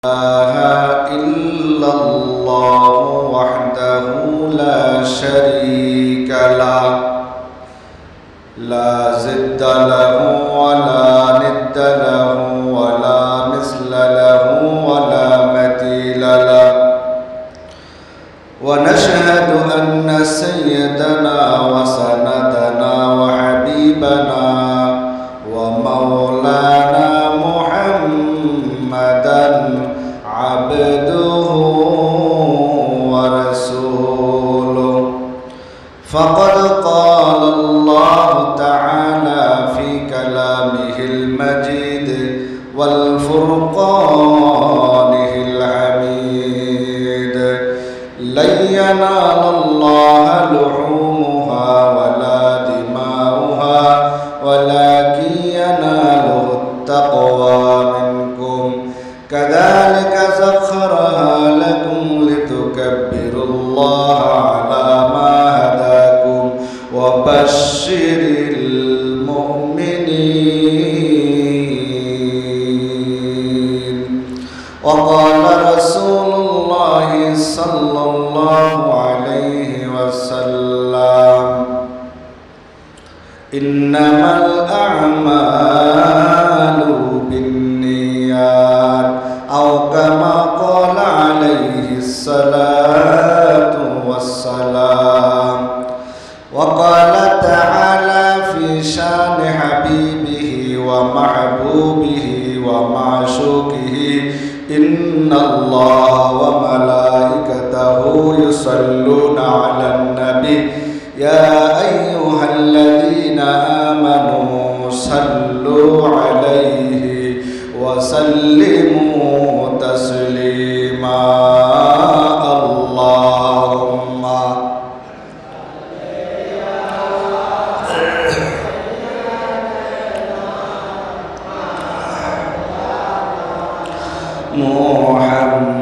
إله إلا الله وحده لا شريك له لا ضد له ولا ند له ولا مثل له ولا مثيل له ونشهد أن سيدنا وسندنا وحبيبنا ومولانا محمدا عبده ورسوله فقد قال الله تعالى في كلامه المجيد والفرقانه الحميد لن ينال الله لحومها ولا دماؤها ولكن يناله التقوى منكم كذلك سخرها لكم لتكبروا الله على ما هداكم وبشر المؤمنين. وقال رسول الله صلى الله عليه وسلم إنما الأعمال بالنيات أو كما قال عليه الصلاة والسلام. وقال تعالى في شان حبيبه ومحبوبه ومعشوقه إن الله وملائكته يصلون على النبي يا أيها الذين آمنوا صلوا عليه وسلموا تسليما. اللهم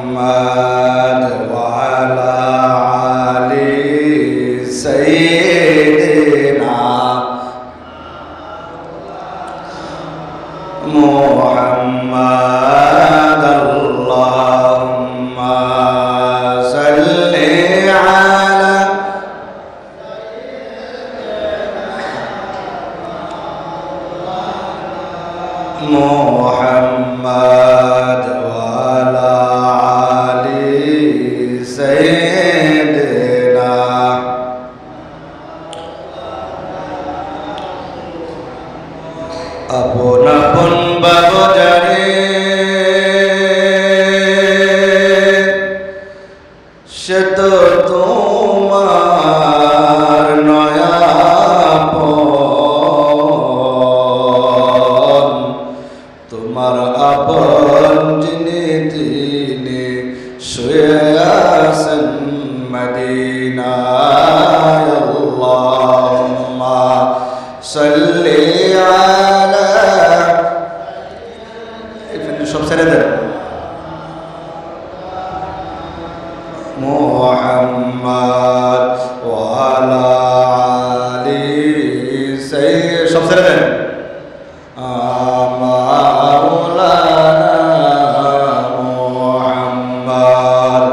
محمد وعلى آل سيدنا محمد. اللهم صل على محمد وعلى آل سيدنا. আপন আপন বাবজারে সে তো তোমার নয়াপন তোমার আপন যিনি তিনি শুয়ে আছেন মদিনায়। আল্লাহুম্মা সাল্লি আলা সব ছেড়ে দেন মুহাম্মদ ওয়া আলা আলি সাইয়্যিদ সব ছেড়ে দেন মাওলানা মুহাম্মদ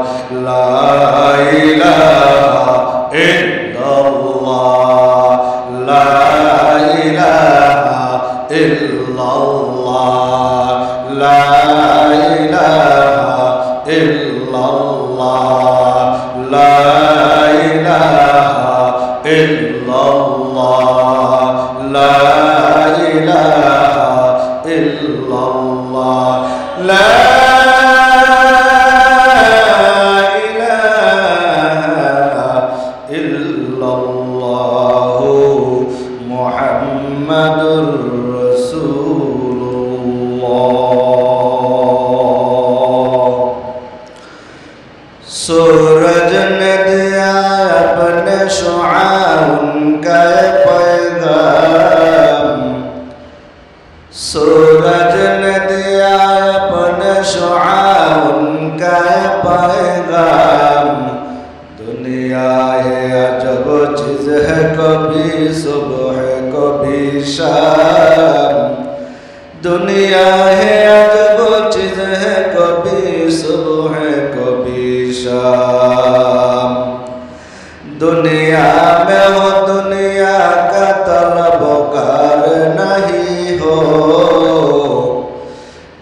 লা ইলাহা ইল্লাল্লাহ লা ইলাহা ইল্লাল্লাহ লা ইলাহা ইল্লাল্লাহ লা ইলাহা ইল্লাল্লাহ লা ইলাহা ইল্লাল্লাহ লা ইলাহা ইল্লাল্লাহ মুহাম্মাদুর রাসূলুল্লাহ। सूरज ने दिया अपने शुआ उनका पैगाम सूरज ने दिया अपने शुआ उनका पैगाम दुनिया है अजब चीज है कभी सुबह कभी शाम दुनिया है अजब चीज है कभी दुनिया में हो दुनिया का तलबगार नहीं हो,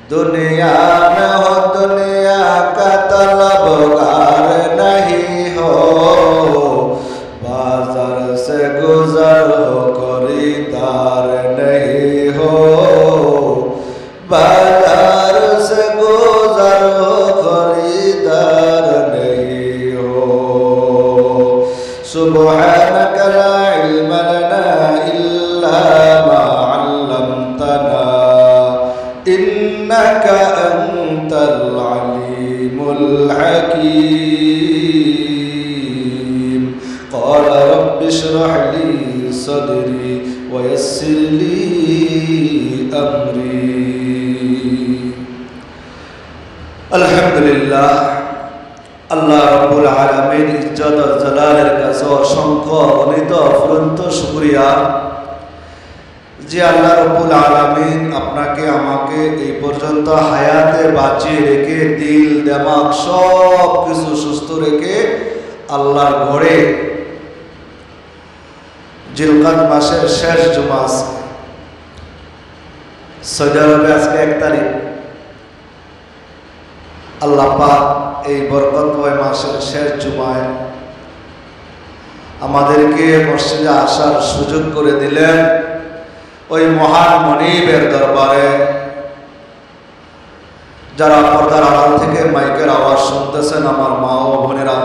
दुनिया में हो दुनिया का तलबगार नहीं हो, बाजार से गुजर हो खरीदार नहीं हो, बाजार से गुजर हो खरीदार नहीं हो। सुब्हानक ला इल्म लना इल्ला मा अल्लमतना इन्नका अंतल अलीमुल हकीम। क़ाल रब्बि इश्रह ली सदरी व यस्सिर ली अमरी। अल्हम्दुलिल्लाह, আল্লাহ রাব্বুল আলামিন ইজ্জত ও জালালের কাছে অসংখ্য অগণিত অফুরন্ত শুকরিয়া যে আল্লাহ রাব্বুল আলামিন আপনাকে আমাকে এই পর্যন্ত হায়াতে বাঁচিয়ে রেখে দিল দিমাগ সব কিছু সুস্থ রেখে আল্লাহর ঘরে জিলকাদ মাসের শেষ জুমা আছে। সৌদি আরবে আজকে 1 তারিখ। আল্লাহ পাক এই বরকতময় মাসের শেষ জুমায় আমাদেরকে মসজিদে আসার সুযোগ করে দিলেন। ওই মহান মনিবের দরবারে যারা পর্দার আড়াল থেকে মাইকের আওয়াজ শুনতেছেন আমার মা ও বোনেরা,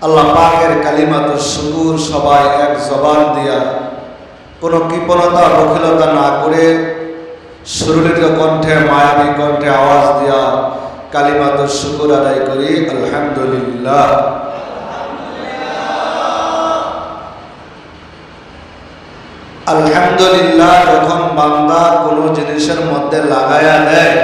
আল্লাহ পাকের কালিমাতুশ শুকুর সবাই এক জবান দিয়া কোনো কৃপণতা বখিলতা না করে সুরলিত কণ্ঠে মায়াবী কণ্ঠে আওয়াজ দিয়া কালিমাতুশ শুকুর আদায় করি আলহামদুলিল্লাহ। আলহামদুলিল্লাহ যখন বান্দা কোনো জিনিসের মধ্যে লাগায়া দেয়,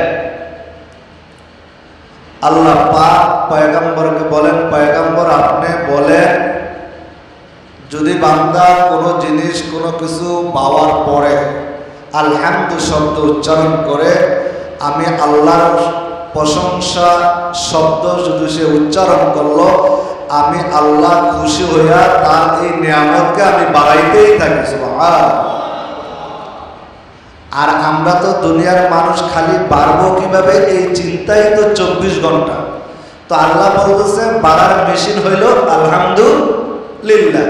আল্লাহ পাক পয়গম্বরকে বলেন, পয়গম্বর আপনি বলেন যদি বান্দা কোনো জিনিস কোনো কিছু পাওয়ার পরে আলহামদু শব্দ উচ্চারণ করে, আমি আল্লাহর প্রশংসা শব্দ যদি সে উচ্চারণ করলো, আমি আল্লাহ খুশি হইয়া তার এই নিয়ামতকে আমি বাড়াইতেই থাকি। সুবহানাল্লাহ। আর আমরা তো দুনিয়ার মানুষ, খালি বাড়বো কিভাবে এই চিন্তাই তো 24 ঘন্টা। তো আল্লাহ বলতেছে বাড়ার মেশিন হইল আলহামদুলিল্লাহ।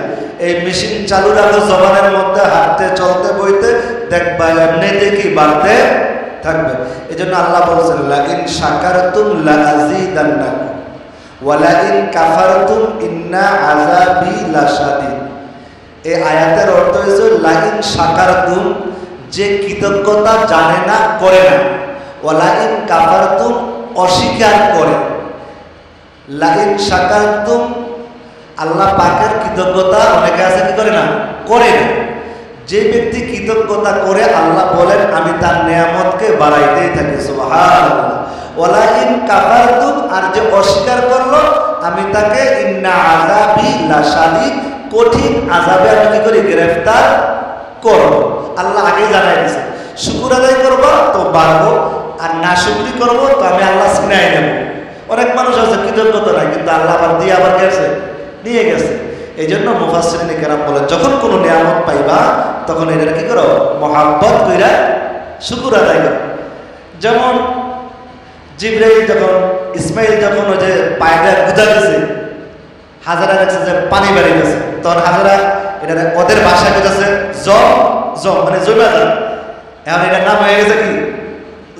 এই মেশিন চালু রাখো জবানের মধ্যে, হাঁটতে চলতে বইতে দেখবা এমনিতে কি বাড়তে থাকবে। এই জন্য আল্লাহ বলছেন লা ইন শাকারতুম লা আযীদান্নাকুম ওয়া লা ইন কাফারতুম ইন্না আযাবি লাশাদীদ। এই আয়াতের অর্থ হচ্ছে লা ইন শাকারতুম, যে কৃতজ্ঞতা জানে না করে না, ওয়া লা ইন কাফারতুম অস্বীকার করে। লা ইন শাকারতুম আল্লাহ পাকের কৃতজ্ঞতা অনেকে আছে কি করে না, করে না। যে ব্যক্তি কৃতজ্ঞতা করে আল্লাহ বলেন আমি তার নিয়ামতকে বাড়াইতেই থাকি। সুবহানাল্লাহ। ওয়ালা ইন কাফারতুম, আর যে অস্বীকার করলো আমি তাকে ইন্না আযাবি লাশাদীদ, কঠিন আযাবে আমি কি করি, গ্রেফতার করব। আল্লাহ আগেই জানাই দিয়েছে শুকর আদায় করব তো বাড়বো, আর না শুকরি করব তো আমি আল্লাহ ছিনাই নেব। অনেক মানুষ আছে কৃতজ্ঞতা নাই, কিন্তু আল্লাহ আবার দিয়ে আবার গেছে, নিয়ে গেছে। এই জন্য মুফাসসিরিনে কেরাম বলেন যখন কোনো নিয়ামত পাইবা তখন এটা কি করো, মহাব্বত কইরা শুকর আদায় করো। যেমন জিবরাইল যখন ইসমাইল যখন ওই যে পায়রা গুদা গেছে, হাজারা দেখছে যে পানি বেড়ে গেছে, তখন হাজারা এটা ওদের ভাষায় গেছে জম জম, মানে জমা যান। এখন এটার নাম হয়ে গেছে কি,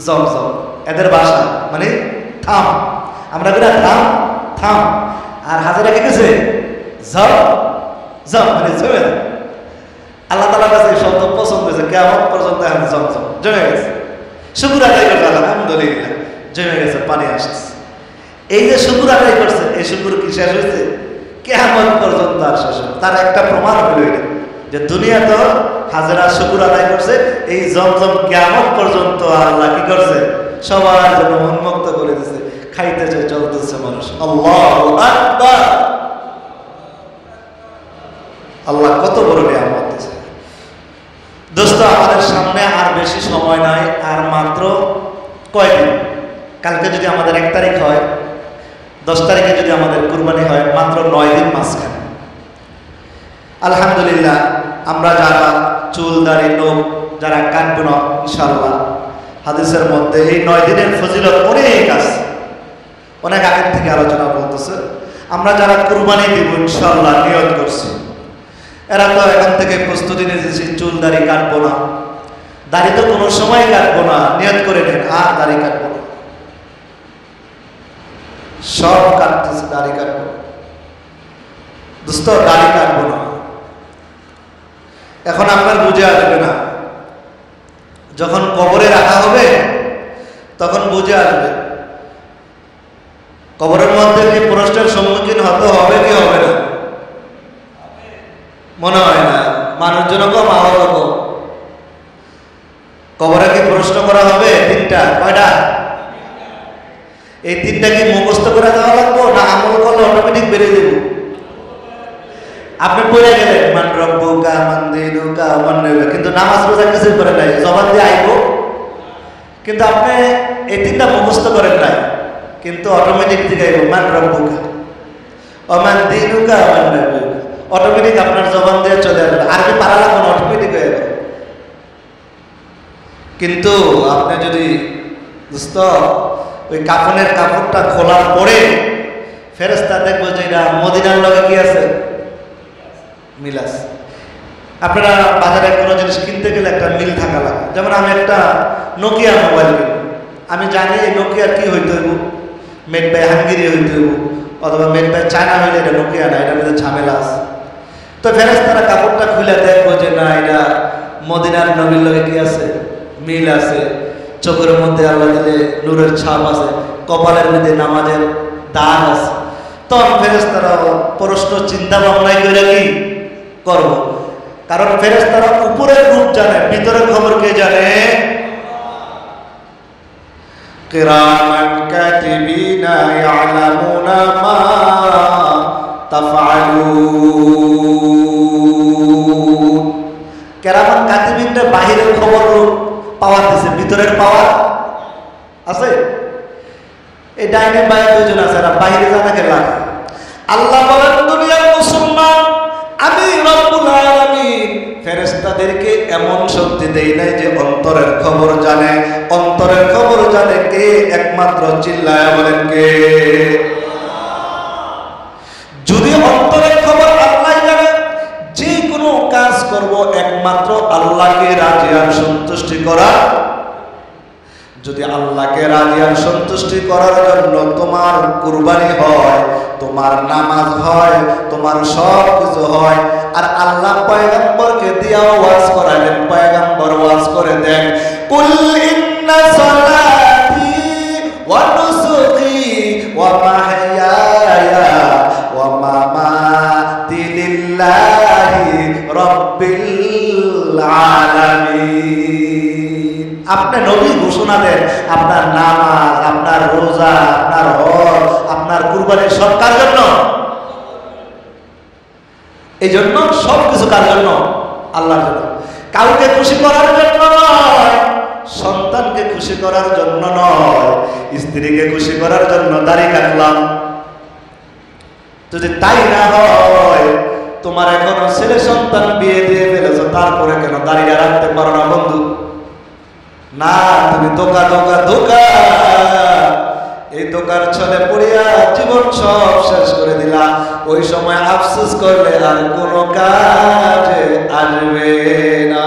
জম জম। এদের ভাষা মানে থাম, আমরা বিরা থাম থাম। আর হাজারা কি গেছে জম জম, মানে জমে যান। আল্লাহ তাআলার কাছে শব্দ পছন্দ হয়েছে, কিয়ামত পর্যন্ত এখন জম জম জমে গেছে। শুকর আদায় করতে আলহামদুলিল্লাহ, জমে গেছে, পানি আসছে। এই যে শুকর আদায় করছে, এই শুকর কি শেষ হয়েছে? কিয়ামত পর্যন্ত আর শেষ হবে। তার একটা প্রমাণ হলো এটা যে দুনিয়া তো হাজারা শুকর আদায় করছে, এই জমজম কিয়ামত পর্যন্ত আল্লাহ কি করছে, সবার জন্য উন্মুক্ত করে দিয়েছে, খাইতেছে চলতেছে মানুষ। আল্লাহু আকবার। আল্লাহ কত বড় নিয়ামত দিয়েছে। দোস্ত আমাদের সামনে আর বেশি সময় নাই, আর মাত্র কয়দিন। কালকে যদি আমাদের 1 তারিখ হয়, 10 তারিখে যদি আমাদের কুরবানি হয়, মাত্র 9 দিন মাঝখানে। আলহামদুলিল্লাহ আমরা যারা চুল দাড়ি নখ যারা কাটবো না ইনশাআল্লাহ, হাদিসের মধ্যে এই 9 দিনের ফজিলত অনেক আছে, অনেক আগের থেকে আলোচনা বলতেছে। আমরা যারা কুরবানি দিব ইনশাআল্লাহ নিয়ত করছি, এরা তো এখন থেকে প্রস্তুতি নিয়েছি চুল দাড়ি কাটবো না, দাড়ি তো কোনো সময় কাটবো না, নিয়ত করে নেন আর দাড়ি কাটবো না, সব কাটতেছে, দাড়ি কাটবো দোস্ত, দাড়ি কাটবো না। এখন আপনার বুঝে আসবে না, যখন কবরে রাখা হবে তখন বুঝে আসবে। কবরের মধ্যে কি প্রশ্নের সম্মুখীন হতে হবে কি হবে না? মনে হয় না, মানুষজন কম আহত কম। কবরে কি প্রশ্ন করা হবে? 3টা। কয়টা? এই 3টা কি মুখস্থ করে দেওয়া লাগবো না আমল করলে অটোমেটিক বেড়ে দেব? আপনি পড়ে গেলেন মান রব্বুকা মান দীনুকা মান নবীকা, কিন্তু নামাজ রোজা কিছু করে নাই, জবান দিয়ে আইবো, কিন্তু আপনি এই 3টা মুখস্থ করেন নাই, কিন্তু অটোমেটিক দিকে আইবো মান রব্বুকা ও মান দীনুকা মান নবীকা, অটোমেটিক আপনার জবান দিয়ে চলে আসবে, আরবি পারা লাগবে না, অটোমেটিক হয়ে যাবে। কিন্তু আপনি যদি দোস্ত ওই কাফনের কাপড়টা খোলার পরে ফেরেশতা দেখবো যে এটা মদিনার লগে কি আছে, মিল আছে। আপনারা বাজারে কোনো জিনিস কিনতে গেলে একটা মিল থাকা লাগে। যেমন আমি একটা নোকিয়া মোবাইল কিনি, আমি জানি এই নোকিয়ার কি হইতে হইব, মেড বাই হাঙ্গেরি হইতে হইব, অথবা মেড বাই চায়না হইলে এটা নোকিয়া না, এটার মধ্যে ঝামেলা আছে। তো ফেরেশতারা কাপড়টা খুলে দেখবো যে না এটা মদিনার নবীর লগে কি আছে, মিল আছে, চোখের মধ্যে আল্লাহ দিলে নূরের ছাপ আছে, কপালের মধ্যে নামাজের দাগ আছে। তখন ফেরেশতারা প্রশ্ন চিন্তা ভাবনা করে কি করবো, কারণ ফেরেশতারা উপরের রূপ জানে, ভিতরের খবর কে জানে? কিরামান কাতিবিনা ইয়ালামুনা মা তাফআলুন। কিরামান কাতিবিনটা বাহিরের খবর পাওয়ার দিছে, ভিতরের পাওয়ার আছে? এই ডাইনে বাইরে দুজন আছে, এরা বাহিরে জানাকে লাগে। আল্লাহ বলেন দুনিয়ার মুসলমান আমি রব্বুল আলামিন ফেরেশতাদেরকে এমন শক্তি দেই নাই যে অন্তরের খবর জানে। অন্তরের খবর জানে কে? একমাত্র চিল্লায়া বলেন কে? যদি অন্তরের খবর আল্লাহ জানে, যে কোনো কাজ করব একমাত্র আল্লাহকে রাজি আর সন্তুষ্টি করা। যদি আল্লাহকে রাজি আর সন্তুষ্টি করার জন্য তোমার কুরবানি হয়, তোমার নামাজ হয়, তোমার সব কিছু হয়, আর আল্লাহ পয়গম্বরকে দিয়া ওয়াজ করালেন, পয়গম্বর ওয়াজ করে দেন কুল ইন্না সালাতি ওয়া নুসুকি ওয়া মাহইয়ায়া ওয়া মামাতি লিল্লাহি রাব্বিল আলামিন। আপনি নবী ঘোষণা দেন আপনার নামাজ, আপনার রোজা, আপনার হজ, আপনার কুরবানির সব কার জন্য? এই জন্য সব কিছু কার জন্য? আল্লাহর জন্য। কাউকে খুশি করার জন্য নয়, সন্তানকে খুশি করার জন্য নয়, স্ত্রীকে খুশি করার জন্য দাড়ি কাটলাম। যদি তাই না হয়, তোমার এখনো ছেলে সন্তান বিয়ে দিয়ে ফেলেছো, তারপরে কেন দাড়িটা রাখতে পারো না বন্ধু? না, তুমি ধোকা ধোকা ধোকা, এই ধোকার ছলে পড়িয়া জীবন সব শেষ করে দিলা। ওই সময় আফসোস করলে আর কোনো কাজে আসবে না।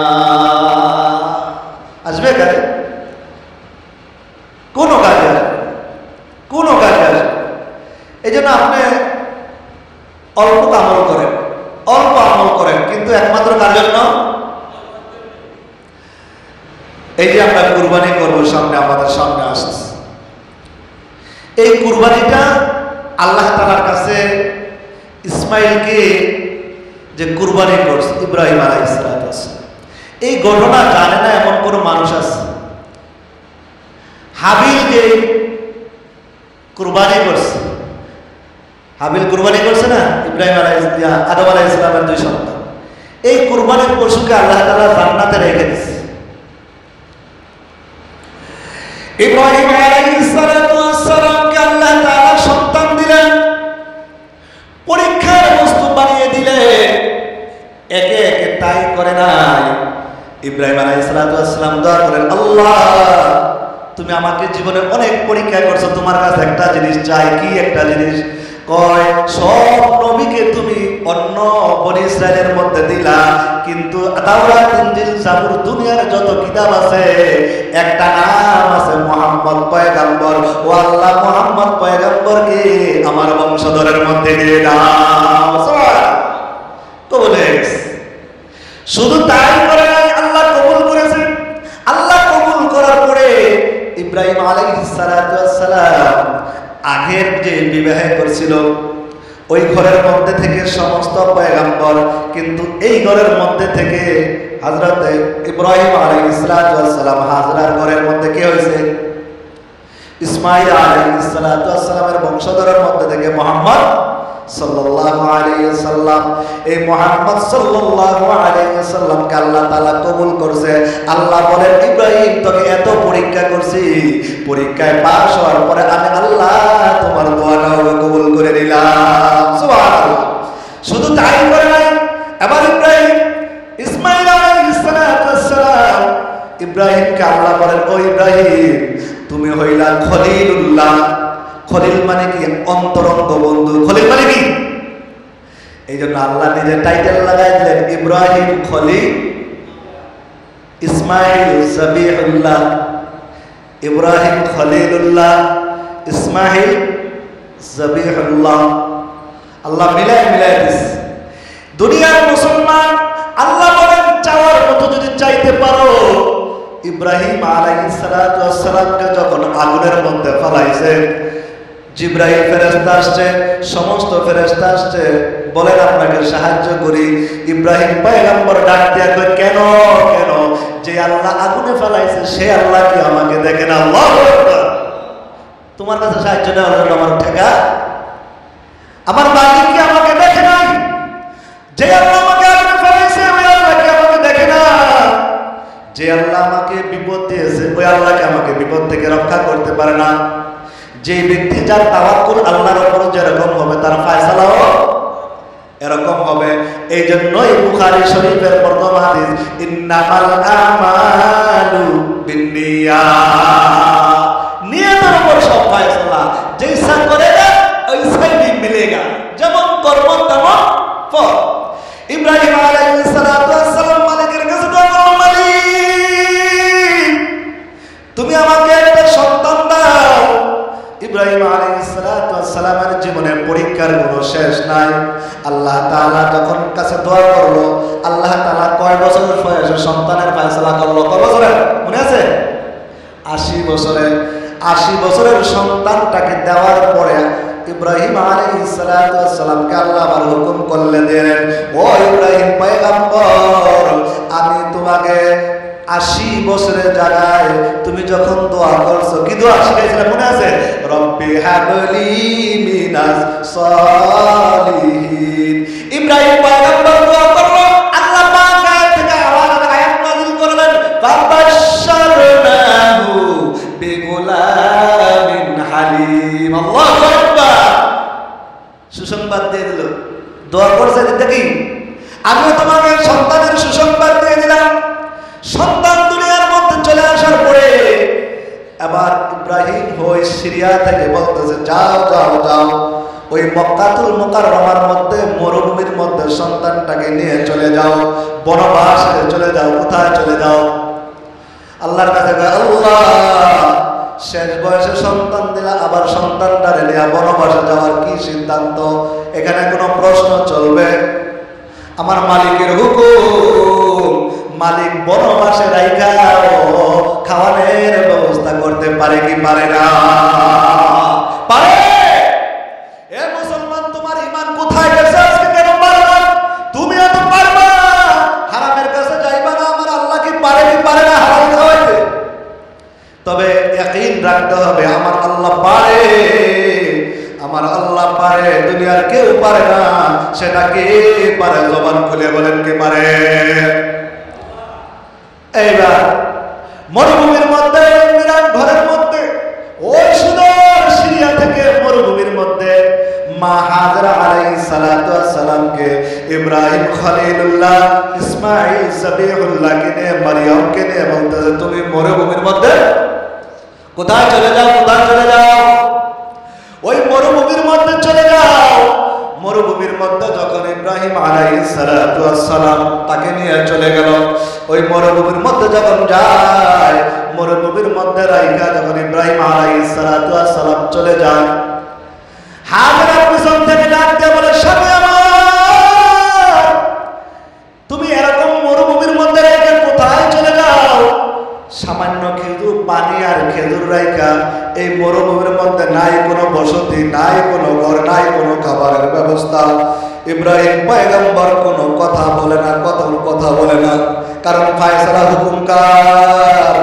আসবে কাজে? কোনো কাজে আসবে, কোনো কাজে আসবে। এই জন্য আপনি অল্প আমল করেন, অল্প আমল করেন, কিন্তু একমাত্র কার জন্য? এই যে আমরা কুরবানি করবো, সামনে আমাদের সামনে আসছে, এই কুরবানিটা আল্লাহ তাআলার কাছে ইসমাইলকে যে কুরবানি করছে ইব্রাহিম আলাইহিস সালাম, এই ঘটনা জানে না এমন কোন মানুষ আছে? হাবিলকে কুরবানি করছে, হাবিল কুরবানি করছে না ইব্রাহিম আদম আলাইহিস সালামের 2 সন্তান। এই কুরবানির পশুকে আল্লাহ তাআলা জান্নাতে রেখে দিয়েছে। ইব্রাহিম আলাইহিস সালামকে আল্লাহ তাআলা সন্তান দিলেন, পরীক্ষার বস্তু বানিয়ে দিলেন। করে নাই। ইব্রাহিম আলাইহিস সালাম দোয়া করেন, আল্লাহ তুমি আমাকে জীবনে অনেক পরীক্ষা করছো, তোমার কাছে একটা জিনিস চাই। কি একটা জিনিস? কয় সব নবীকে তুমি অন্য বনি ইসরাইলের মধ্যে দিলা, কিন্তু তাওরাত ইনজিল জাবুর দুনিয়ার যত কিতাব আছে একটা নাম আছে মুহাম্মদ পয়গম্বর। ও আল্লাহ, মুহাম্মদ পয়গম্বরকে আমার বংশধরের মধ্যে দিয়ে দাও। সুবহানাল্লাহ, কবুল হয়ে গেছে। শুধু তাই করে নাই, আল্লাহ কবুল করেছেন। আল্লাহ কবুল করার পরে ইব্রাহিম আলাইহিস সালাম আগের যে বিবাহ করছিল ওই ঘরের মধ্যে থেকে সমস্ত পয়গম্বর, কিন্তু এই ঘরের মধ্যে থেকে হযরত ইব্রাহিম আলাইহিস সালাম হাজরার ঘরের মধ্যে কে হয়েছে? ইসমাঈল আলাইহিস সালামের বংশধরের মধ্যে থেকে মুহাম্মদ সাল্লাল্লাহু আলাইহি ওয়াসাল্লাম। এই মুহাম্মদ সাল্লাল্লাহু আলাইহি ওয়াসাল্লামকে আল্লাহ তাআলা কবুল করছে। আল্লাহ বলেন, ইব্রাহিম তোকে এত পরীক্ষা করছি, পরীক্ষায় পাস হওয়ার পরে আমি আল্লাহ তোমার দোয়াটাও কবুল করে নিলাম। সুবহানাল্লাহ। শুধু তাই করে নাই, এবার ইসমাঈল আলাইহিস সালাম ইব্রাহিমকে আল্লাহ বলেন, ও ইব্রাহিম তুমি হইলা খলিলুল্লাহ। খলিল মানে কি? অন্তরঙ্গ বন্ধু। খলিল মানে কি? এই জন্য আল্লাহ নিজের টাইটেল লাগাই দিলেন, ইব্রাহিম খলিল, ইসমাইল জবিহুল্লাহ। ইব্রাহিম খলিলুল্লাহ, ইসমাইল জবিহুল্লাহ। আল্লাহ মিলাই দিস। দুনিয়ার মুসলমান আল্লাহ বলেন, চাওয়ার মতো যদি চাইতে পারো, ইব্রাহিম আলাইহিস সালামকে যখন আগুনের মধ্যে ফেলাইছে, জিবরাইল ফেরেশতা আসছে, সমস্ত ফেরেশতা আসছে, বলেন আপনাকে সাহায্য করি। ইব্রাহিম পয়গম্বর ডাক দিয়া কয়, কেন কেন? যে আল্লাহ আগুনে ফেলাইছে সে আল্লাহ কি আমাকে দেখে না? আল্লাহু আকবার। তোমার কাছে সাহায্য নেওয়ার জন্য আমার ঠেকা? আমার মালিক কি আমাকে দেখে নাই? যে আল্লাহ আমাকে আগুনে ফেলাইছে ওই আল্লাহ কি আমাকে দেখে না? যে আল্লাহ আমাকে বিপদ দিয়েছে ওই আল্লাহকে আমাকে বিপদ থেকে রক্ষা করতে পারে না? যে ব্যক্তি যার তাওয়াক্কুল আল্লাহর উপর যেরকম হবে তার ফয়সালাও এরকম হবে। এই জন্যই বুখারী শরীফের প্রথম হাদিস, ইন্নামাল আমালু বিন্নিয়াত, নিয়তের উপর সব ফয়সালা। জৈসা করেগা ওইসাই भी मिलेगा, যেমন কর্ম তেমন ফল। ইব্রাহিম আলাইহিস সালাম মালিকের কাছে দোয়া করলেন, মালিক তুমি আমাকে একটা সন্তান দাও। ইব্রাহিম আলাইহিস সালামের জীবনে পরীক্ষার কোনো শেষ নাই। আল্লাহ তাআলা যখন কাছে দোয়া করলো, আল্লাহ তাআলা কয় বছরের বয়সে সন্তানের ফয়সালা করলো? কয় বছরে মনে আছে? 80 বছরে। 80 বছরের সন্তানটাকে দেওয়ার পরে ইব্রাহিম আলাইহিস সালামকে আল্লাহ আবার হুকুম করলেন, ও ইব্রাহিম পয়গম্বর, আমি তোমাকে 80 বছরের জায়গায় তুমি যখন দোয়া করছো, কি দোয়া শিখাইছিলাম মনে আছে? রব্বি হাবলি মিনাস সালিহিন। ইব্রাহিম পয়গম্বর দোয়া করলো, আল্লাহ পাক আয়াত থেকে আয়াত নাযিল করলেন, ফাবাশশারনাহু বিগুলামিন হালিম। আল্লাহু আকবার। সুসংবাদ দিয়ে দিল। দোয়া করছে দেখি, আমি তোমাকে সন্তানের সুসংবাদ দিয়ে দিলাম। সন্তান দুনিয়ার মধ্যে চলে আসার পরে এবার ইব্রাহিম ওই সিরিয়া থেকে বলতেছে, যাও যাও যাও, ওই মক্কাতুল মুকাররমার মধ্যে মরুভূমির মধ্যে সন্তানটাকে নিয়ে চলে যাও, বনবাসে চলে যাও। কোথায় চলে যাও? আল্লাহর কাছে, আল্লাহ শেষ বয়সে সন্তান দিলা, আবার সন্তানটারে নিয়ে বনবাসে যাওয়ার কি সিদ্ধান্ত? এখানে কোনো প্রশ্ন চলবে? আমার মালিকের হুকুম, মালিক বনবাসে রাইখা খাওয়ানোর ব্যবস্থা করতে পারে কি পারে না? পারে। এ মুসলমান, তোমার ঈমান কোথায় গেছে? আজকে কেন পারবা? তুমি এত পারবা, হারামের কাছে যাইবা না। আমার আল্লাহ কি পারে কি পারে না হারাম খাওয়াইতে? তবে ইয়াকিন রাখতে হবে, আমার আল্লাহ পারে, আমার আল্লাহ পারে, দুনিয়ার কেউ পারে না। সেটা কে পারে? জবান খুলে বলেন, কে পারে? এইবার মরুভূমির মধ্যে, বিরাট ঘরের মধ্যে, ওই সুদূর সিরিয়া থেকে মরুভূমির মধ্যে মা হাজরা আলাইহিস সালাতু ওয়াস সালামকে, ইব্রাহিম খলিলুল্লাহ, ইসমাঈল যাবিহুল্লাহকে নিয়ে, মারইয়ামকে নিয়ে বলতেছে তুমি মরুভূমির মধ্যে কোথায় চলে যাও, কোথায় চলে যাও? ওই মরুভূমির মধ্যে চলে যাও। মরুভূমির মধ্যে যখন ইব্রাহিম আলাইহিস সালাতু ওয়াস সালাম তাকে নিয়ে চলে গেল, ওই মরুভূমির মধ্যে যখন যায়, মরুভূমির মধ্যে রাইখা যখন ইব্রাহিম আলাইহিস সালাতু ওয়াস সালাম চলে যায়, হাজরা পিছন থেকে ডাক দিয়ে বলে স্বামী আমার, তুমি এরকম মরুভূমির মধ্যে রাইখা কোথায় চলে যাও? সামান্য খেজুর পানি আর খেজুর রাইখা এই মরুভূমির মধ্যে নাই কোনো বসতি, নাই কোনো ঘর, নাই কোনো খাবারের ব্যবস্থা। ইব্রাহিম পয়গম্বর কোনো কথা বলে না, কথা বলে না, কারণ ফায়সালা হুকুম কার?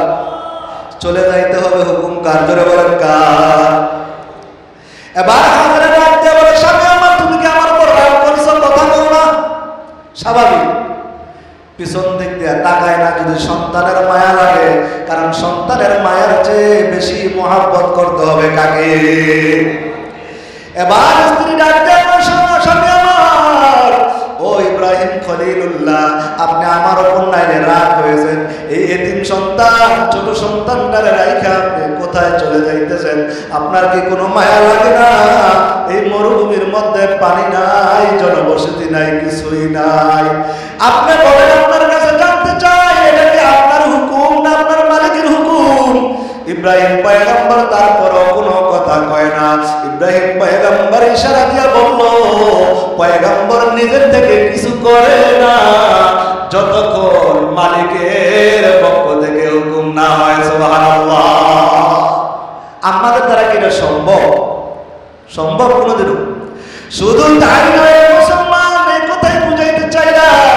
চলে যাইতে হবে, হুকুম কার? জোরে বলেন কার? এবার হাজরা ডাক দিয়ে বলে স্বামী আমার, তুমি কি আমার উপর রাগ করছো? কথা বলো না। স্বাভাবিক, পিছন দিক দিয়ে তাকায় না যদি সন্তানের মায়া লাগে, কারণ সন্তানের মায়ার চেয়ে বেশি মহাব্বত করতে হবে কাকে? এবার স্ত্রী ডাক দিয়ে স্বামী আমার, ও ইব্রাহিম খলিলুল্লাহ, আপনি আমার উপর নাইলে রাগ হয়েছেন, এই এতিম সন্তান, ছোট সন্তানটারে রাইখা আপনি কোথায় চলে যাইতেছেন? আপনার কি কোনো মায়া লাগে না? এই মরুভূমির মধ্যে পানি নাই, জনবসতি নাই, কিছুই নাই। আপনি বলেন, আপনার কাছে জানতে চাই, এটা কি আপনার হুকুম না আপনার মালিকের হুকুম? ইব্রাহিম পয়গম্বর তারপরও কোনো কথা কয় না। ইব্রাহিম পয়গম্বর ইশারা দিয়ে বলল, পয়গম্বর নিজের থেকে কিছু করে না যতক্ষণ মালিকের পক্ষ থেকে হুকুম না হয়। সুবহানাল্লাহ। আমাদের দ্বারা কি এটা সম্ভব? সম্ভব কোনোদিনও? শুধু তাই নয় মুসলমান, এই কথাই বুঝাইতে চাইলাম,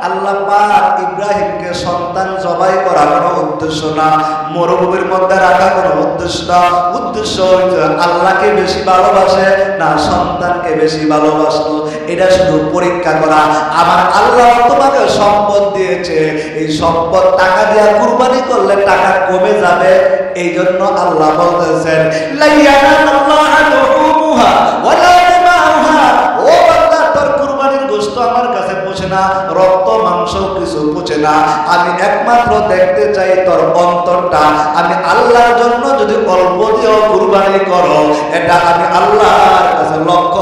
আল্লাহ পাক ইব্রাহিমকে সন্তান জবাই করা কোনো উদ্দেশ্য না, মরুভূমির মধ্যে রাখা কোনো উদ্দেশ্য না। উদ্দেশ্য হইছে আল্লাহকে বেশি ভালোবাসে না সন্তানকে বেশি ভালোবাসলো, এটা শুধু পরীক্ষা করা। আমার আল্লাহ তোমাকে সম্পদ দিয়েছে, এই সম্পদ টাকা দিয়া কুরবানি করলে টাকা কমে যাবে, এই জন্য আল্লাহ বলতেছেন আমার কাছে পৌঁছে না, রক্ত মাংস কিছু পৌঁছে না, আমি একমাত্র দেখতে চাই তোর অন্তরটা। আমি আল্লাহর জন্য যদি অল্প দিয়েও কুরবানি করো, এটা আমি আল্লাহর কাছে লক্ষ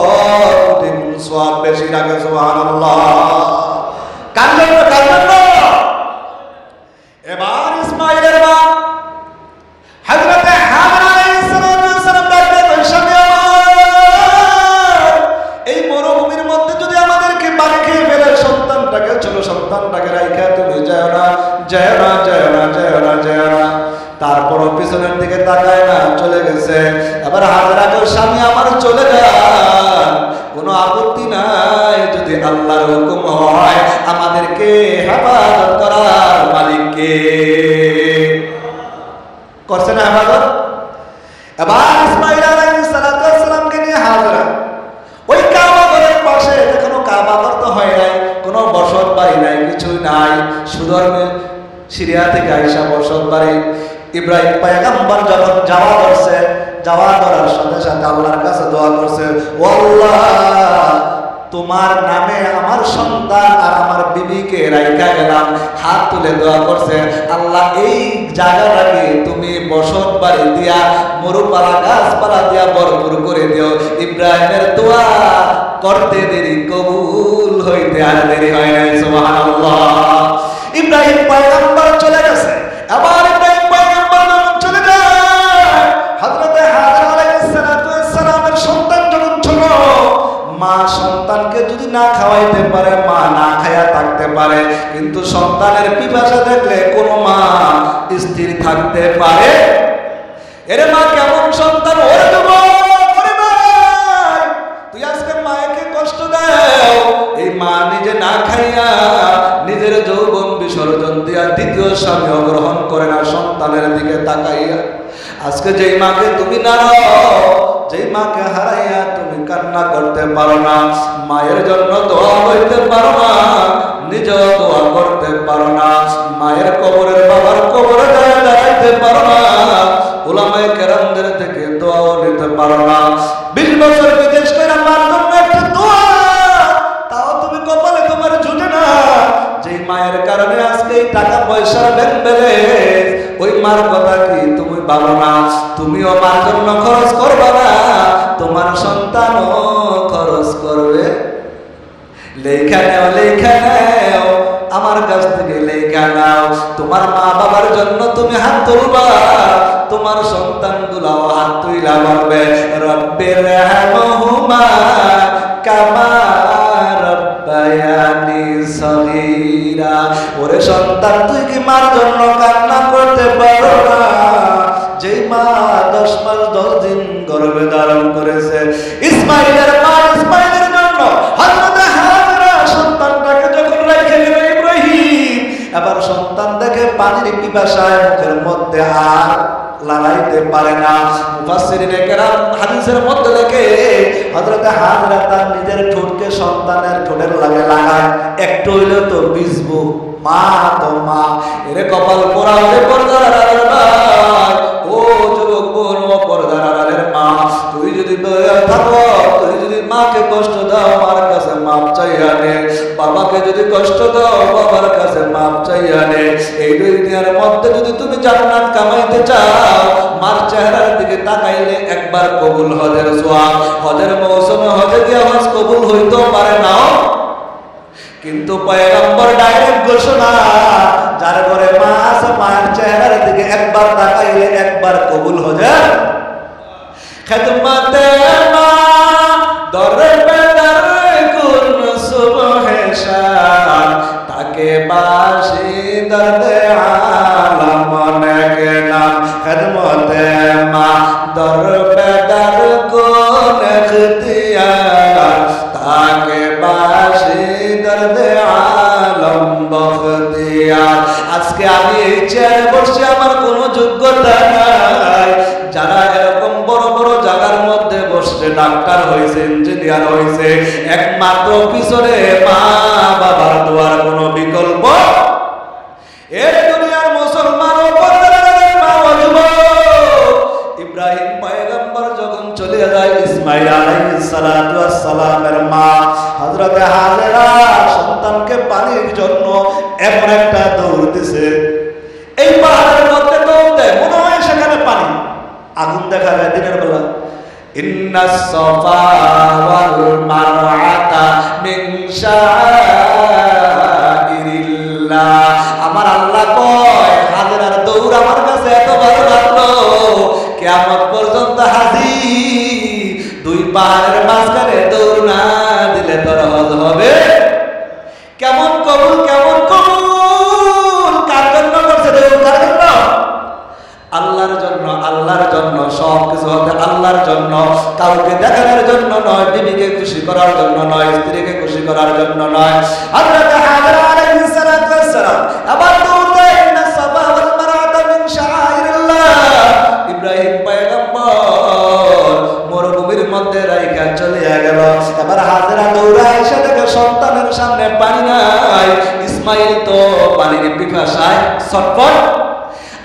কোটি গুণ সওয়াব বেশি রাখে। সুবহানাল্লাহ। কার জন্য? কার জন্য? এবার ইসমাঈলের মা হযরতে হাজরা আলাইহিস সালাম ডাকতে বলছেন, এই মরুভূমির মধ্যে যদি আমাদেরকে বাড়ি খেয়ে ফেলে, সন্তানটাকে, ছোট সন্তানটাকে রাইখা তুমি যায় না, যায় না, যায় না, যায় না, যায় না। তারপরও পিছনের দিকে তাকায় না, চলে গেছে। এবার হাজরাকে, স্বামী আমার চলে যান, কোনো আপত্তি নাই, যদি আল্লাহর হুকুম হয়। আমাদেরকে হেফাজত করার মালিক কে? করছে না হেফাজত? এবার ইসমাঈল আলাইহিস সালাতু ওয়াস সালামকে নিয়ে হাজরা ওই কাবা ঘরের পাশে, কোনো কাবা ঘর তো হয় নাই, কোনো বসত বাড়ি নাই, কিছুই নাই, সুদর্মে সিরিয়া থেকে আইসা বসত বাড়ি। ইব্রাহিম পয়গম্বর যখন যাওয়া করছে, যাওয়া করার সাথে সাথে আল্লাহর কাছে দোয়া করছে, ও আল্লাহ, তোমার নামে আমার সন্তান আর আমার বিবিকে রাইখা গেলাম। হাত তুলে দোয়া করছে, আল্লাহ এই জায়গাটাকে তুমি বসত বাড়ি দিয়া, মরুপালা গাছপালা দিয়া ভরপুর করে দিও। ইব্রাহিমের দোয়া করতে দেরি, কবুল হইতে আর দেরি হয় নাই। সুবহানাল্লাহ। ইব্রাহিম পয়গম্বর চলে গেছে। আবার ইব্রাহিম পয়গম্বর চলে যায়, হযরতে হাজরা আলাইহিস সালাতু ওয়াস সালামের সন্তান যখন ছোট, মা সন্তানকে যদি না খাওয়াইতে পারে, মা না খায়া থাকতে পারে, কিন্তু সন্তানের পিপাসা দেখলে কোন মা স্থির থাকতে পারে? এরে মা কেমন সন্তান? ওরে তুই আজকে মাকে কষ্ট দাও। এই মা নিজে না খাইয়া নিজের যৌবন বিসর্জন দিয়া দ্বিতীয় স্বামী গ্রহণ করে না, সন্তানের দিকে তাকাইয়া। আজকে যেই মাকে তুমি নাড়ো, যেই মাকে হারাইয়া তুমি কান্না করতে পারো না, মায়ের জন্য দোয়া হইতে পারো না, নিজেও দোয়া করতে পারো না, মায়ের কবরের বাবার কবরে দাঁড়াইতে পারো না, উলামায়ে কেরামদের থেকে দোয়াও নিতে পারো না, 20 বছর বিদেশ করে মাত্র পারো না, তুমিও মার জন্য খরচ করবে না, তোমার সন্তানও খরচ করবে। লেখা নেও, আমার কাছ থেকে লেখা নাও। তোমার মা বাবার জন্য তুমি হাত তুলবা, তোমার সন্তানগুলাও হাত তুইলা বলবে রব্বির রহমহুমা কামা রব্বায়ানি সগীরা। ওরে সন্তান, তুই কি মার জন্য কান্না করতে পারো না? যেই মা 10 মাস 10 দিন গর্ভে ধারণ করেছে, ইসমাইলের মা ইসমাইলের জন্য হযরত হাজরা সন্তানটাকে যখন রেখে গেল ইব্রাহিম, এবার সন্তান দেখে পানির পিপাসায় মুখের মধ্যে আর লাগাইতে পারে না। মুফাসসিরিনে কেরাম হাদিসের মধ্যে লেখে হযরত হাজরা তার নিজের ঠোঁটকে সন্তানের ঠোঁটের লাগে লাগায়, একটু হইলেও তো ভিজবো। মা তো মা, এরে কপাল পোড়া হলে পর্দার আড়ালের ভাই, ও যুবক বোন, ও পর্দার আড়ালের মা, তুই যদি থাকো, তুই যদি মাকে কষ্ট দাও, মার কাছে মাপ চাইয়া নে। বাবাকে যদি কষ্ট দাও, বাবার কাছে মাপ চাইয়া নে। এই দুনিয়ার মধ্যে যদি তুমি জান্নাত কামাইতে চাও, মার চেহারার দিকে তাকাইলে একবার কবুল হজের সোয়াব। হজের মৌসুমে হজে গিয়ে হজ কবুল হইতেও পারে না, কিন্তু পয়গম্বর ডাইরেক্ট ঘোষণা, যার ঘরে মা আছে মায়ের চেহারার দিকে একবার তাকাইলে একবার কবুল হয়ে খেদমতে মা দরবে দর কুন সুবহে শাম তাকে বাসি দর্দে আলম নেকে নাম। খেদমতে মা দরবে দর কুন ইখতিয়ার তাকে বাসি দর্দে আলম বখতিয়ার। আজকে আমি এই চেয়ারে বসে আমার কোনো যোগ্যতা নাই, যারা এরকম বড় বড় জায়গার মধ্যে বসছে, ডাক্তার হয়েছে, ইঞ্জিনিয়ার হয়েছে, একমাত্র পিছনে মা বাবার দোয়ার কোনো বিকল্প। এই দুনিয়ার মুসলমান ইব্রাহিম পয়গম্বর যখন চলে যায়, ইসমাইল আলাইহিস সালাতু ওয়াস সালামের মা হযরত হাজেরা সন্তানকে পানির জন্য এমন একটা দৌড় দিছে, এই পাহাড়ের মধ্যে দৌড় দেয়, মনে হয় সেখানে পানি, আগুন দেখা যায় দিনের বেলা। ইন্নাস সাফা ওয়াল মারওয়াতা মিন শাআইরিল্লাহ। আমার আল্লাহ কয়, হাজেরার দৌড় আমার কাছে এত ভালো লাগলো, কিয়ামত পর্যন্ত হাজির। দুই পাহাড়ের মাঝখানে দৌড় না দিলে তোর হজ হবে কেমন? কবুল কেমন কবুল? কার জন্য করছে দৌড়? কার জন্য? আল্লাহর জন্য। আল্লাহর জন্য সব কিছু হবে আল্লাহর জন্য, কাউকে দেখানোর জন্য নয়, বিবিকে খুশি করার জন্য নয়, স্ত্রীকে খুশি করার জন্য নয়। হযরত হাজরা আলাইহিস সালাতু ওয়াস সালাম আবার দৌড় দেয়, ইন্নাস সাফা ওয়াল মারওয়াতা মিন শাআইরিল্লাহ। ইব্রাহিম পয়গম্বর মরুভূমির মধ্যে রাইখা চলে গেল। এবার হাজরা দৌড়া এসে দেখে সন্তানের সামনে পানি নাই, ইসমাইল তো পানির পিপাসায় ছটফট।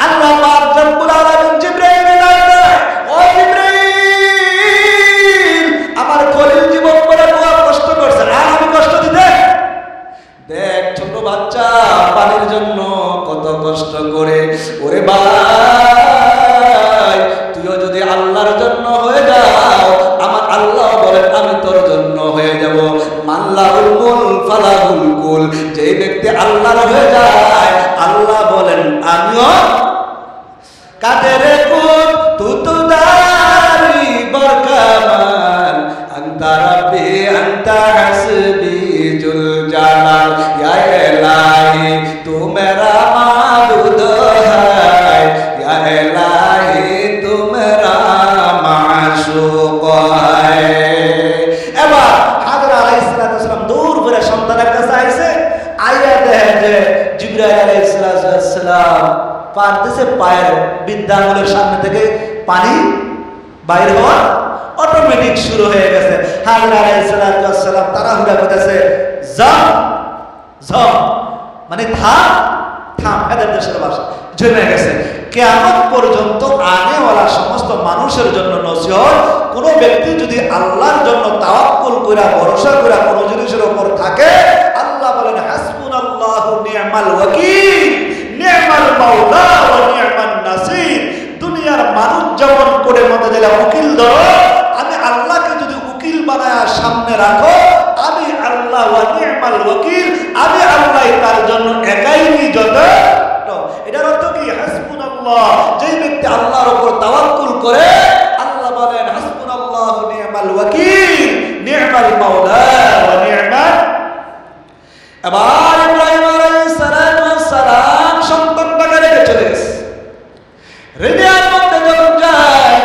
আল্লাহ পাক রব্বুল আলামিন জিবরাইলকে ডাকলেন, ও জিবরাইল, আমার খলিল জীবন করে বড় কষ্ট করছে, আর আমি কষ্ট দিতে? দেখ ছোট বাচ্চা পানির জন্য কত কষ্ট করে। ওরে ভাই, তুইও যদি আল্লাহর জন্য হয়ে যাও, আমার আল্লাহ বলেন আমি তোর জন্য হয়ে যাব। মাল্লাহুল কুল ফালাহুল কুল, যে ব্যক্তি আল্লাহর হয়ে যায়, আল্লাহ বলেন আমিও কাদের কুল তুতু দারি বরকামান আনতা রাব্বি আনতা হাসবি জুল জালাল ইয়া ইলাহি তু মেরা মাবুদ হায় ইয়া ইলাহি তু মেরা মাশুক হায়। এবার হাজরা আলাইহিস সালাম দূর করে সন্তানের কাছে আইছে, আইয়া দেখে যে জিবরাইল আলাইহিস সালাম পার দিছে, পায়ের বিদ্যাঙ্গুলের সামনে থেকে পানি বাইর হওয়া অটোমেটিক শুরু হয়ে গেছে। হাজরা আলাইহিস সালাম তাড়াহুড়া করতেছে, যাও যাও, মানে থাম থাম, এদের দেশের ভাষা জেনে গেছে। কিয়ামত পর্যন্ত আগেওয়ালা সমস্ত মানুষের জন্য নসিহত, কোন ব্যক্তি যদি আল্লাহর জন্য তাওয়াক্কুল কইরা ভরসা কইরা কোন জিনিসের উপর থাকে, আল্লাহ বলেন হাসবুনাল্লাহু নি'মাল ওয়াকিল নি'মাল মাওলা ওয়া নি'মান নাসির। দুনিয়ার মধ্যে দিলে উকিল ধরো, আমি আল্লাহকে যদি উকিল বানায় সামনে রাখো, আমি আল্লাহ ওয়া নি'মাল ওয়াকিল, আমি আল্লাহ তার জন্য একাই যথেষ্ট। এটার অর্থ কি? হাসবুনাল্লাহ, যেই ব্যক্তি আল্লাহর উপর তাওয়াক্কুল করে, আল্লাহ বলেন হাসবুনাল্লাহু নি'মাল ওয়াকিল, নি'মাল মাওলা ওয়া নি'মাল। এবার ইব্রাহিম আলাইহিস সালাম সন্তানটাকে রেখে চলে গেছে। রেডিয়ার মধ্যে যখন যায়,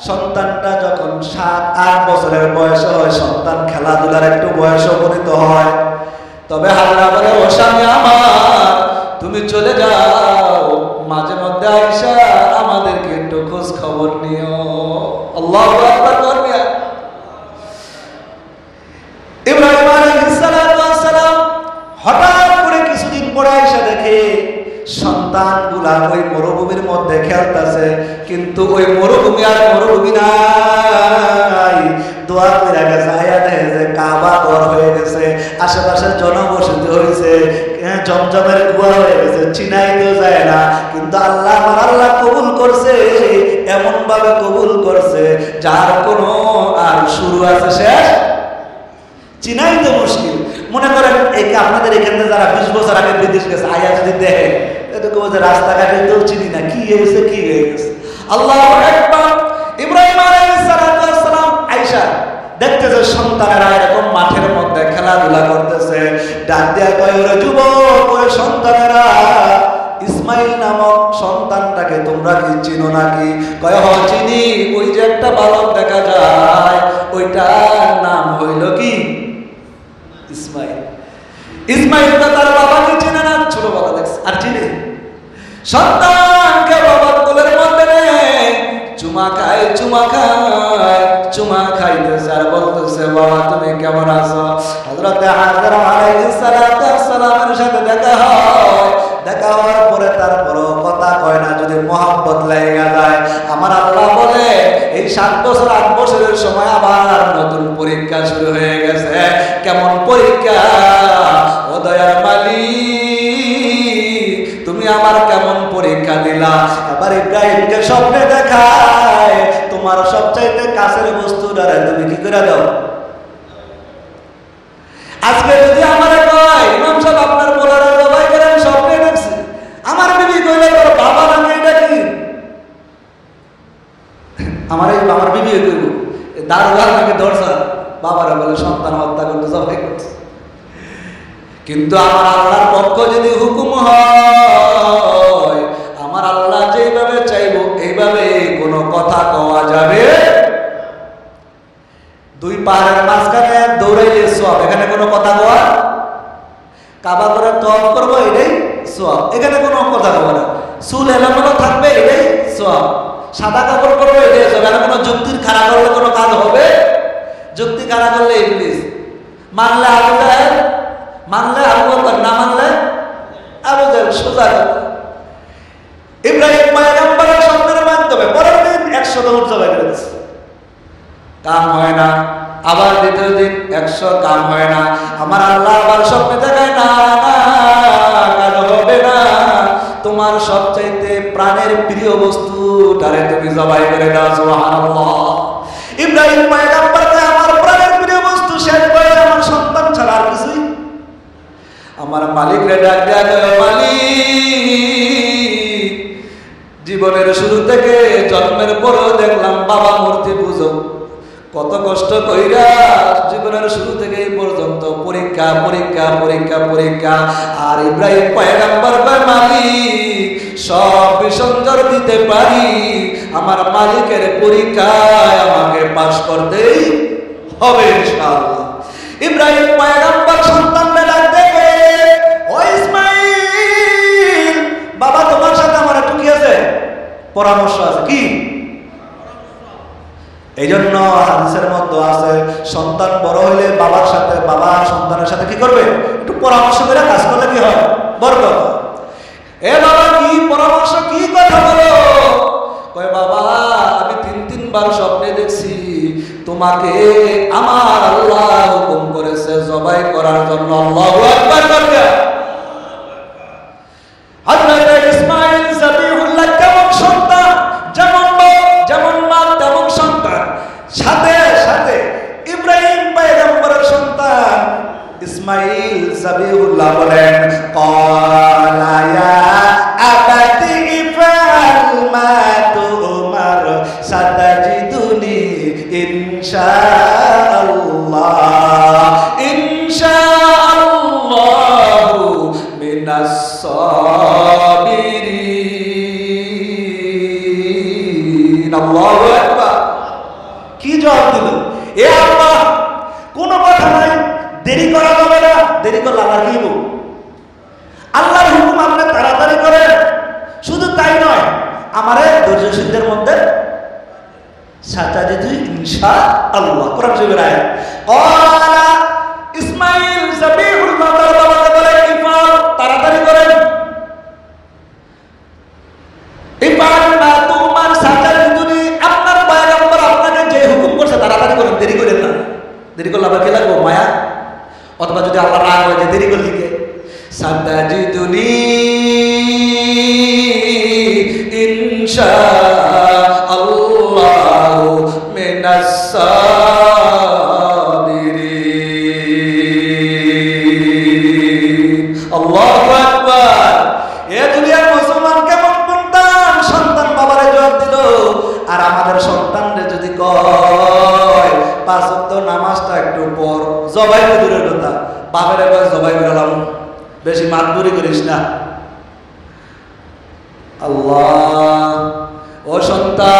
সন্তানটা যখন 7-8 বছরের বয়স হয়, সন্তান খেলাধুলার একটু বয়স উপনীত হয়, তবে হাল্লা বলে, ও স্বামী আমার, তুমি চলে যাও, মাঝে মধ্যে আইসা আমাদেরকে একটু খোঁজ খবর নিও। আল্লাহু আকবার করবে। ইব্রাহিম আলাইহিস সালাম হঠাৎ করে কিছুদিন পরে আইসা দেখে সন্তানগুলা ওই মরুভূমির মধ্যে খেলতেছে, কিন্তু ওই মরুভূমি আর মরুভূমি নাই। দোয়া করে গেছে, আয়াত হয়েছে, কাবা ঘর হয়ে গেছে, আশেপাশে জনবসতি হয়েছে, জমজমের কুয়া হয়ে গেছে, চিনাইতেও যায় না। কিন্তু আল্লাহ, আমার আল্লাহ কবুল করছে, এমন ভাবে কবুল করছে যার কোনো আর শুরু আছে শেষ চিনাইতে মুশকিল। মনে করেন একে আপনাদের এখানে যারা 20 বছর আগে বিদেশ গেছে, আয়া যদি দেখে, এটাকে রাস্তাঘাটে তো চিনি না, কি হয়েছে কি হয়ে গেছে। আল্লাহু আকবার। ইব্রাহিম আলাইহিস সালাম আয়েশা দেখতেছে সন্তানেরা এরকম মাঠের মধ্যে খেলাধুলা করতেছে, ডাক দিয়া কয়, ওরে যুবক, ওই সন্তানেরা, ইসমাইল নামক সন্তানটাকে তোমরা কি চিনো নাকি? কয়, হ চিনি, ওই যে একটা বালক দেখা যায়, ওইটার নাম হইল কি? ইসমাইল। ইসমাইল তো তার বাবাকে চেনে না, ছোটবেলা দেখছে আর চিনে। সন্তানকে বাবার কোলের মধ্যে নেয়, চুমা খায়, চুমা খাইতেছে আর বলতেছে, বাবা তুমি কেমন আছো? হযরত হাজরা আলাইহিস সালামের সাথে দেখা হয়। দেখা হওয়ার পরে তারপরও কথা কয় না, যদি মোহাব্বত লেগে যায়। আমার আল্লাহ বলে, এই 7 বছর 8 বছরের সময় আবার নতুন পরীক্ষা শুরু হয়ে গেছে। কেমন পরীক্ষা? ও দয়ার মালিক, তুমি আমার কেমন পরীক্ষা দিলা? এবার ইব্রাহিমকে স্বপ্নে দেখায়, তোমার সবচাইতে কাছের বস্তুটারে তুমি কি করে দাও? আজকে যদি আমার কয়, ইমাম সাহেব আপনার বলার জবাই করেন, স্বপ্নে দেখছি, আমার বিবি কইলে তোর বাবা নামে এটা কি? আমার বিবি কইব, দারোগার নাকি দর্শন, বাবারা বলে সন্তান হত্যা করতে জবাই করছে। কিন্তু আমার আল্লাহর পক্ষ যদি হুকুম হয়, আমার আল্লাহ যেভাবে চাইবো এইভাবে কোনো কথা কওয়া যাবে। 2 পাহাড়ের মাঝখানে দৌড়াইলে সওয়াব, এখানে কোনো কথা কওয়া। কাবা করে তওয়াফ করবো, এটাই সওয়াব, এখানে কোনো কথা কওয়া না। চুল এলোমেলো থাকবে, এটাই সওয়াব। সাদা কাপড় করবো, এটাই সওয়াব। এখানে কোনো যুক্তির খাড়া করলে কোনো কাজ হবে? যুক্তি খাড়া করলে ইবলিস। মানলে আবু জাহেল, মানলে আবু বকর, না মানলে আবু জাহেল। সোজা কথা। ইব্রাহিম পয়গম্বরের স্বপ্নের মাধ্যমে পরের দিন 100 উট জবাই করে দিয়েছে, কাম হয় না। আবার দ্বিতীয় দিন 100, কাম হয় না। আমার আল্লাহ আবার স্বপ্নে দেখায়, না কাজ হবে না, তোমার সবচাইতে প্রাণের প্রিয় বস্তুটারে তুমি জবাই করে দাও। সুবহানাল্লাহ। ইব্রাহিম পয়গম্বরকে আমার প্রাণের প্রিয় বস্তু শেষ করে, আমার সন্তান ছাড়া আর কিছুই। আমার মালিক রে ডাক দেয়া, মালিক, জীবনের শুরু থেকে জন্মের পরও দেখলাম বাবা মূর্তি পুজো, কত কষ্ট কইরা জীবনের শুরু থেকে এই পর্যন্ত পরীক্ষা পরীক্ষা পরীক্ষা পরীক্ষা। আর ইব্রাহিম পয়গম্বর কয়, মালিক, সব বিসর্জন দিতে পারি, আমার মালিকের পরীক্ষায় আমাকে পাস করতেই হবে ইনশাআল্লাহ। ইব্রাহিম পয়গম্বর সন্তানকে ডাক দেবে, ও ইসমাইল, বাবা তোমার সাথে আমার একটু কি আছে, পরামর্শ আছে। কি? এই জন্য হাদিসের মধ্যে আছে, সন্তান বড় হইলে বাবার সাথে, বাবা সন্তানের সাথে কি করবে, একটু পরামর্শ করে কাজ করলে কি হয়, বরকত। এ বাবা, কি পরামর্শ, কি কথা বলো? কয়, বাবা আমি 3 বার স্বপ্নে দেখছি তোমাকে আমার আল্লাহ হুকুম করেছে জবাই করার জন্য। আল্লাহু আকবার বলবে। হযরত ইসমাঈল যাবিহুল্লাহ কেমন সন্তান, যেমন মা তেমন যাবিহুল্লাহ বলেন ক্বালা ইয়া আবাতি ইফআল মা তুমার সাতাজিদুনি ইনশাআল্লাহ ইনশাআল্লাহু মিনাস সাবিরিন। আল্লাহু আকবার। কি জবাব দিল? এ আল্লাহ, কোনো কথা নাই, দেরি করা যাবে না। দেরি করলে আল্লাহ কি বলবো? আল্লাহর হুকুম আপনি তাড়াতাড়ি করেন। শুধু তাই নয়, আমারে ধৈর্যশীলদের মধ্যে সাতাজিদু ইনশাআল্লাহ। কোরআন শরীফের আয়াত। ক্বালা ইসমাঈল যাবিহুল্লাহ তার বাবাকে বলে ইফআল, তাড়াতাড়ি করেন। ইফআল মা তুমার সাতাজিদুনি, আপনার পয়গম্বর আপনাকে যে হুকুম করছে তাড়াতাড়ি করেন, দেরি করেন না। দেরি করলে আবার কি লাগবো? মায়া। অথবা যদি আল্লাহ রাগ হয়ে যায়, দেরি করলি কে? সাতাজিদুনি ইনশাআল্লাহু মিনাস সাবিরিন। আল্লাহু আকবার। এ দুনিয়ার মুসলমান কেমন সন্তান, সন্তান বাবারে জবাব দিল। আর আমাদের সন্তানরে যদি কয় পাঁচ ওয়াক্ত নামাজটা একটু পর, জবাই দূরের কথা, বাপের একবার জবাই বেরোলাম, বেশি মাতবুরি করিস না। আল্লাহ, ও সন্তান,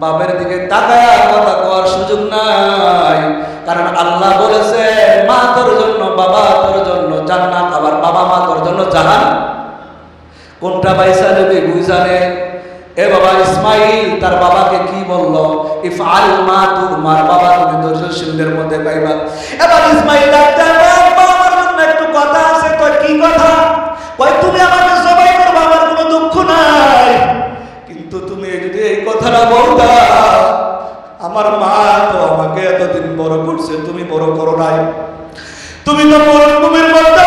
বাপের দিকে তাকায়া কথা কওয়ার সুযোগ নাই। কারণ আল্লাহ বলেছে মা তোর জন্য, বাবা তোর জন্য জান্নাত, আবার বাবা মা তোর জন্য জাহান্নাম। কোনটা বাইসা নেবে বুঝানে? এ বাবা ইসমাইল তার বাবাকে কি বলল? ইফআল মা তুমার, বাবা তুমি ধৈর্যশীলদের মধ্যে পাইবা। এবার ইসমাইল ডাক্তার, আমার জন্য একটু কথা আছে। তো কি কথা? কয় তুমি আমাকে জবাই করবা, আমার কোনো দুঃখ নাই, কিন্তু তুমি যদি এই কথাটা বলতা, আমার মা তো আমাকে এতদিন বড় করছে, তুমি বড় করো নাই, তুমি তো মরুভূমির মধ্যে